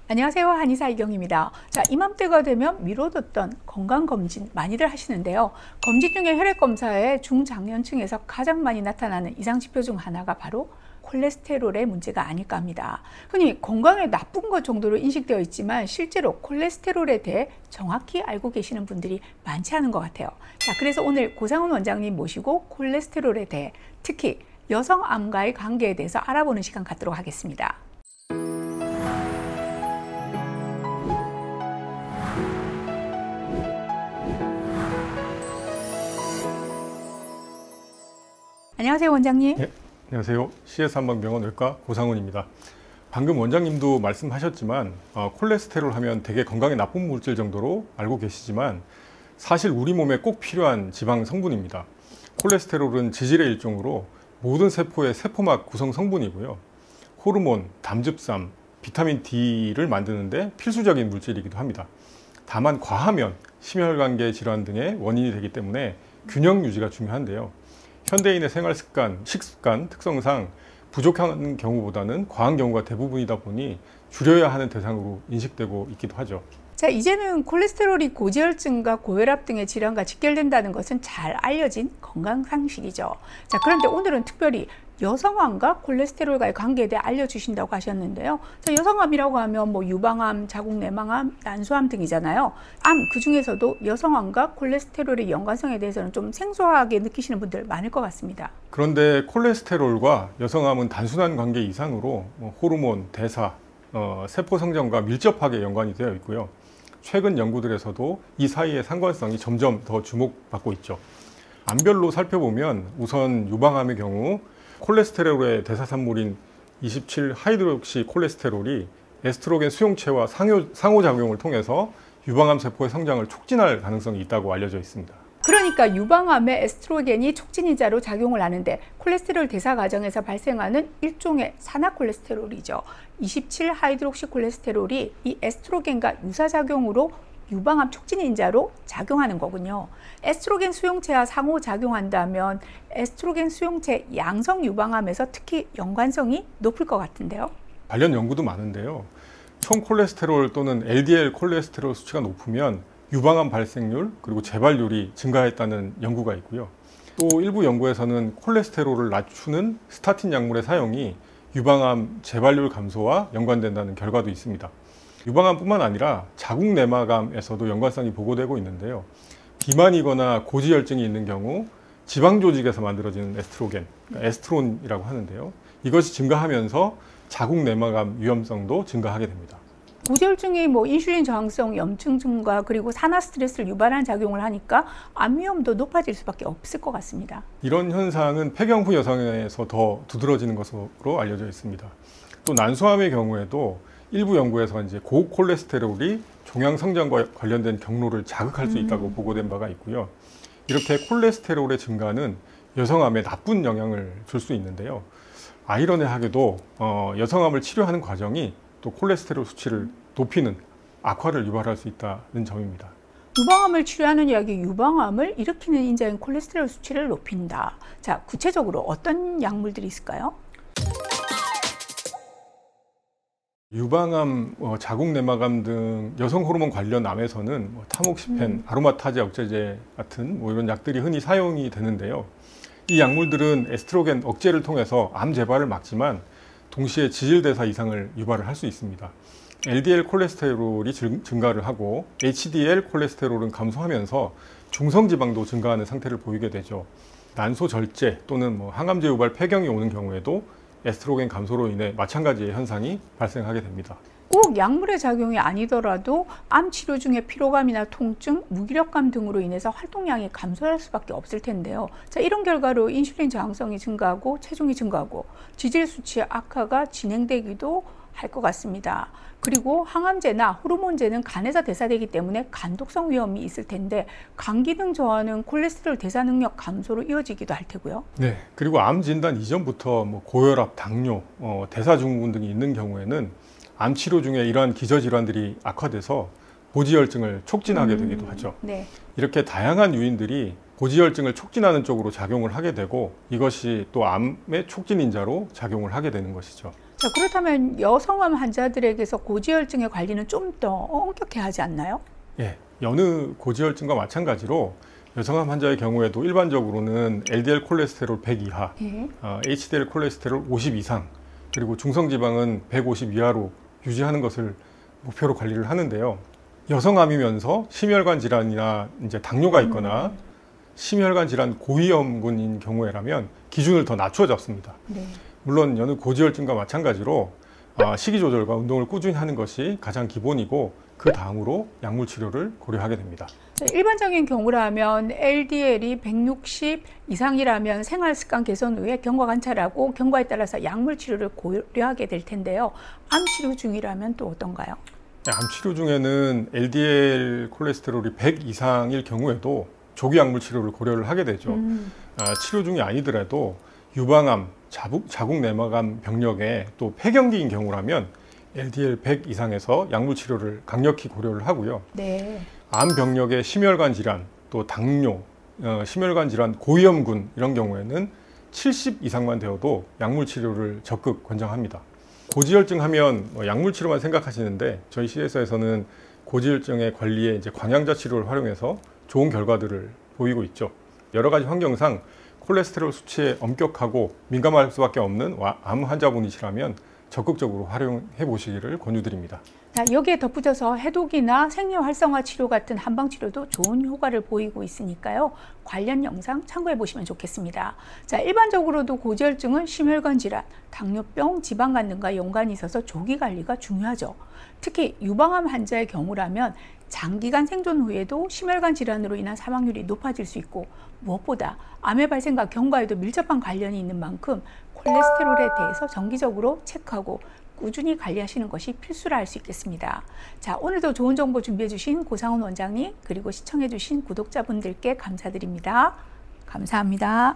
안녕하세요. 한의사 이경입니다. 자, 이맘때가 되면 미뤄뒀던 건강검진 많이들 하시는데요. 검진 중에 혈액검사에 중장년층에서 가장 많이 나타나는 이상지표 중 하나가 바로 콜레스테롤의 문제가 아닐까 합니다. 흔히 건강에 나쁜 것 정도로 인식되어 있지만 실제로 콜레스테롤에 대해 정확히 알고 계시는 분들이 많지 않은 것 같아요. 자, 그래서 오늘 고상훈 원장님 모시고 콜레스테롤에 대해 특히 여성암과의 관계에 대해서 알아보는 시간 갖도록 하겠습니다. 안녕하세요, 원장님. 네, 안녕하세요. CS 한방병원 외과 고상훈입니다. 방금 원장님도 말씀하셨지만 콜레스테롤 하면 되게 건강에 나쁜 물질 정도로 알고 계시지만 사실 우리 몸에 꼭 필요한 지방 성분입니다. 콜레스테롤은 지질의 일종으로 모든 세포의 세포막 구성 성분이고요. 호르몬, 담즙산, 비타민 D를 만드는데 필수적인 물질이기도 합니다. 다만 과하면 심혈관계 질환 등의 원인이 되기 때문에 균형 유지가 중요한데요. 현대인의 생활습관, 식습관 특성상 부족한 경우보다는 과한 경우가 대부분이다 보니 줄여야 하는 대상으로 인식되고 있기도 하죠. 자, 이제는 콜레스테롤이 고지혈증과 고혈압 등의 질환과 직결된다는 것은 잘 알려진 건강 상식이죠. 자, 그런데 오늘은 특별히 여성암과 콜레스테롤과의 관계에 대해 알려주신다고 하셨는데요. 자, 여성암이라고 하면 유방암, 자궁내막암, 난소암 등이잖아요. 암, 그 중에서도 여성암과 콜레스테롤의 연관성에 대해서는 좀 생소하게 느끼시는 분들 많을 것 같습니다. 그런데 콜레스테롤과 여성암은 단순한 관계 이상으로 호르몬, 대사, 세포 성장과 밀접하게 연관이 되어 있고요. 최근 연구들에서도 이 사이의 상관성이 점점 더 주목받고 있죠. 암별로 살펴보면 우선 유방암의 경우 콜레스테롤의 대사산물인 27 하이드록시 콜레스테롤이 에스트로겐 수용체와 상호작용을 통해서 유방암 세포의 성장을 촉진할 가능성이 있다고 알려져 있습니다. 그러니까 유방암의 에스트로겐이 촉진인자로 작용을 하는데 콜레스테롤 대사 과정에서 발생하는 일종의 산화콜레스테롤이죠. 27 하이드록시 콜레스테롤이 이 에스트로겐과 유사작용으로 유방암 촉진인자로 작용하는 거군요. 에스트로겐 수용체와 상호작용한다면 에스트로겐 수용체 양성 유방암에서 특히 연관성이 높을 것 같은데요. 관련 연구도 많은데요. 총 콜레스테롤 또는 LDL 콜레스테롤 수치가 높으면 유방암 발생률 그리고 재발률이 증가했다는 연구가 있고요. 또 일부 연구에서는 콜레스테롤을 낮추는 스타틴 약물의 사용이 유방암 재발률 감소와 연관된다는 결과도 있습니다. 유방암뿐만 아니라 자궁내막암에서도 연관성이 보고되고 있는데요. 비만이거나 고지혈증이 있는 경우 지방 조직에서 만들어지는 에스트로겐, 그러니까 에스트론이라고 하는데요. 이것이 증가하면서 자궁내막암 위험성도 증가하게 됩니다. 고지혈증이 인슐린 저항성 염증 증가 그리고 산화 스트레스를 유발하는 작용을 하니까 암 위험도 높아질 수밖에 없을 것 같습니다. 이런 현상은 폐경 후 여성에서 더 두드러지는 것으로 알려져 있습니다. 또 난소암의 경우에도 일부 연구에서 고콜레스테롤이 종양 성장과 관련된 경로를 자극할 수 있다고 보고된 바가 있고요. 이렇게 콜레스테롤의 증가는 여성암에 나쁜 영향을 줄 수 있는데요. 아이러니하게도 여성암을 치료하는 과정이 또 콜레스테롤 수치를 높이는 악화를 유발할 수 있다는 점입니다. 유방암을 치료하는 약이 유방암을 일으키는 인자인 콜레스테롤 수치를 높인다. 자, 구체적으로 어떤 약물들이 있을까요? 유방암, 자궁내막암 등 여성 호르몬 관련 암에서는 타목시펜, 아로마타제 억제제 같은 이런 약들이 흔히 사용이 되는데요. 이 약물들은 에스트로겐 억제를 통해서 암 재발을 막지만 동시에 지질대사 이상을 유발을 할 수 있습니다. LDL 콜레스테롤이 증가를 하고 HDL 콜레스테롤은 감소하면서 중성지방도 증가하는 상태를 보이게 되죠. 난소 절제 또는 항암제 유발 폐경이 오는 경우에도 에스트로겐 감소로 인해 마찬가지의 현상이 발생하게 됩니다. 꼭 약물의 작용이 아니더라도 암 치료 중에 피로감이나 통증, 무기력감 등으로 인해서 활동량이 감소할 수밖에 없을 텐데요. 자, 이런 결과로 인슐린 저항성이 증가하고 체중이 증가하고 지질 수치의 악화가 진행되기도 할 것 같습니다. 그리고 항암제나 호르몬제는 간에서 대사되기 때문에 간독성 위험이 있을 텐데 간 기능 저하는 콜레스테롤 대사 능력 감소로 이어지기도 할 테고요. 네, 그리고 암 진단 이전부터 고혈압, 당뇨, 대사증후군 등이 있는 경우에는 암 치료 중에 이러한 기저질환들이 악화돼서 고지혈증을 촉진하게 되기도 하죠. 네. 이렇게 다양한 요인들이 고지혈증을 촉진하는 쪽으로 작용을 하게 되고 이것이 또 암의 촉진인자로 작용을 하게 되는 것이죠. 자, 그렇다면 여성암 환자들에게서 고지혈증의 관리는 좀 더 엄격해야 하지 않나요? 예, 여느 고지혈증과 마찬가지로 여성암 환자의 경우에도 일반적으로는 LDL 콜레스테롤 100 이하, 예. HDL 콜레스테롤 50 이상, 그리고 중성지방은 150 이하로 유지하는 것을 목표로 관리를 하는데요. 여성암이면서 심혈관 질환이나 이제 당뇨가 있거나 심혈관 질환 고위험군인 경우에라면 기준을 더 낮춰 잡습니다. 네. 물론 여느 고지혈증과 마찬가지로 식이 조절과 운동을 꾸준히 하는 것이 가장 기본이고 그 다음으로 약물 치료를 고려하게 됩니다. 일반적인 경우라면 LDL이 160 이상이라면 생활 습관 개선 후에 경과 관찰하고 경과에 따라서 약물 치료를 고려하게 될 텐데요. 암 치료 중이라면 또 어떤가요? 암 치료 중에는 LDL 콜레스테롤이 100 이상일 경우에도 조기 약물 치료를 고려를 하게 되죠. 치료 중이 아니더라도 유방암, 자궁 내막암 병력에 또 폐경기인 경우라면 LDL 100 이상에서 약물 치료를 강력히 고려를 하고요. 네. 암 병력의 심혈관 질환, 또 당뇨, 심혈관 질환 고위험군 이런 경우에는 70 이상만 되어도 약물 치료를 적극 권장합니다. 고지혈증 하면 약물 치료만 생각하시는데 저희 CS에서는 고지혈증의 관리에 이제 광양자 치료를 활용해서 좋은 결과들을 보이고 있죠. 여러 가지 환경상 콜레스테롤 수치에 엄격하고 민감할 수밖에 없는 암 환자분이시라면 적극적으로 활용해 보시기를 권유드립니다. 자, 여기에 덧붙여서 해독이나 생리 활성화 치료 같은 한방 치료도 좋은 효과를 보이고 있으니까요. 관련 영상 참고해 보시면 좋겠습니다. 자, 일반적으로도 고지혈증은 심혈관 질환, 당뇨병, 지방간 등과 연관이 있어서 조기 관리가 중요하죠. 특히 유방암 환자의 경우라면 장기간 생존 후에도 심혈관 질환으로 인한 사망률이 높아질 수 있고 무엇보다 암의 발생과 경과에도 밀접한 관련이 있는 만큼 콜레스테롤에 대해서 정기적으로 체크하고 꾸준히 관리하시는 것이 필수라 할 수 있겠습니다. 자, 오늘도 좋은 정보 준비해 주신 고상훈 원장님 그리고 시청해 주신 구독자분들께 감사드립니다. 감사합니다.